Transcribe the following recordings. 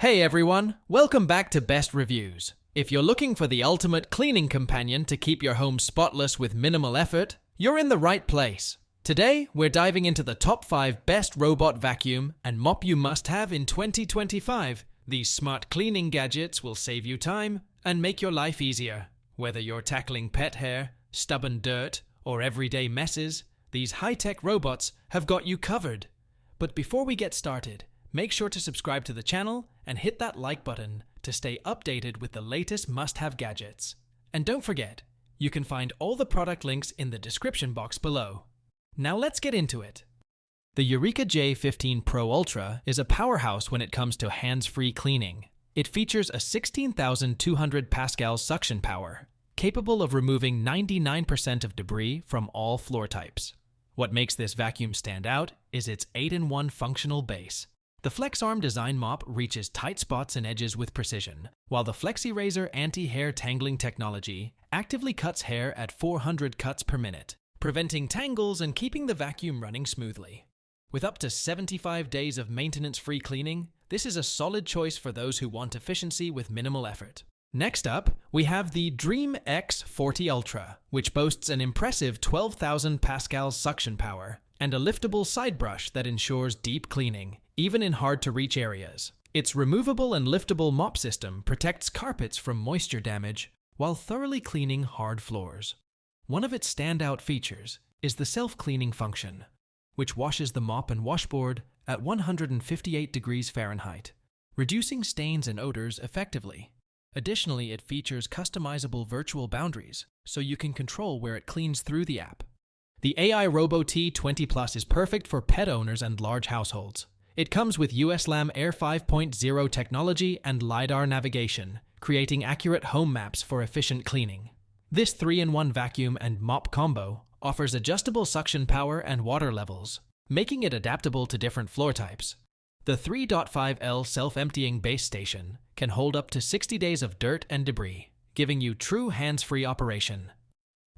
Hey everyone, welcome back to Best Reviews. If you're looking for the ultimate cleaning companion to keep your home spotless with minimal effort, you're in the right place. Today, we're diving into the top 5 best robot vacuum and mop you must have in 2025. These smart cleaning gadgets will save you time and make your life easier. Whether you're tackling pet hair, stubborn dirt, or everyday messes, these high-tech robots have got you covered. But before we get started, make sure to subscribe to the channel and hit that like button to stay updated with the latest must-have gadgets. And don't forget, you can find all the product links in the description box below. Now let's get into it. The Eureka J15 Pro Ultra is a powerhouse when it comes to hands-free cleaning. It features a 16,200 Pascal suction power, capable of removing 99% of debris from all floor types. What makes this vacuum stand out is its 8-in-1 functional base. The FlexArm design mop reaches tight spots and edges with precision, while the FlexiRazor anti-hair tangling technology actively cuts hair at 400 cuts per minute, preventing tangles and keeping the vacuum running smoothly. With up to 75 days of maintenance-free cleaning, this is a solid choice for those who want efficiency with minimal effort. Next up, we have the Dreame X40 Ultra, which boasts an impressive 12,000 Pascal suction power and a liftable side brush that ensures deep cleaning, even in hard-to-reach areas. Its removable and liftable mop system protects carpets from moisture damage while thoroughly cleaning hard floors. One of its standout features is the self-cleaning function, which washes the mop and washboard at 158 degrees Fahrenheit, reducing stains and odors effectively. Additionally, it features customizable virtual boundaries, so you can control where it cleans through the app. The AIRROBO T20 Plus is perfect for pet owners and large households. It comes with USLAM Air 5.0 technology and LiDAR navigation, creating accurate home maps for efficient cleaning. This 3-in-1 vacuum and mop combo offers adjustable suction power and water levels, making it adaptable to different floor types. The 3.5L self-emptying base station can hold up to 60 days of dirt and debris, giving you true hands-free operation.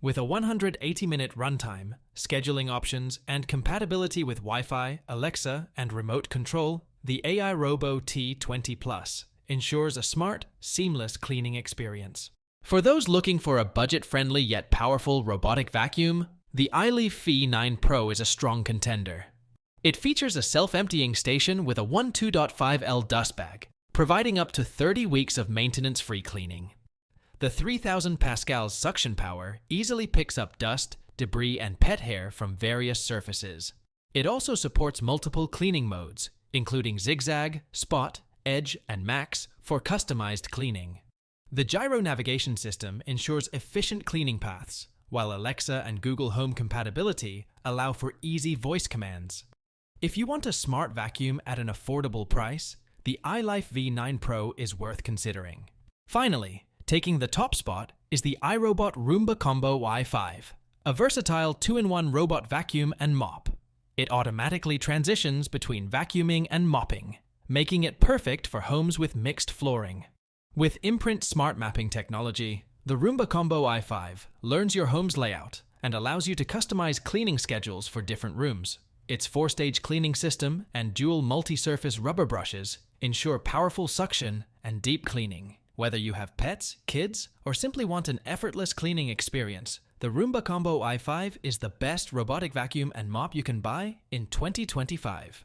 With a 180-minute runtime, scheduling options, and compatibility with Wi-Fi, Alexa, and remote control, the AIRROBO T20 Plus ensures a smart, seamless cleaning experience. For those looking for a budget-friendly yet powerful robotic vacuum, the iLIFE V9 Pro is a strong contender. It features a self-emptying station with a 12.5L dust bag, providing up to 30 weeks of maintenance-free cleaning. The 3,000 Pascal suction power easily picks up dust, debris, and pet hair from various surfaces. It also supports multiple cleaning modes, including zigzag, spot, edge, and max for customized cleaning. The gyro navigation system ensures efficient cleaning paths, while Alexa and Google Home compatibility allow for easy voice commands. If you want a smart vacuum at an affordable price, the iLIFE V9 Pro is worth considering. Finally, taking the top spot is the iRobot Roomba Combo i5, a versatile 2-in-1 robot vacuum and mop. It automatically transitions between vacuuming and mopping, making it perfect for homes with mixed flooring. With Imprint smart mapping technology, the Roomba Combo i5 learns your home's layout and allows you to customize cleaning schedules for different rooms. Its 4-stage cleaning system and dual multi-surface rubber brushes ensure powerful suction and deep cleaning. Whether you have pets, kids, or simply want an effortless cleaning experience, the Roomba Combo i5 is the best robotic vacuum and mop you can buy in 2025.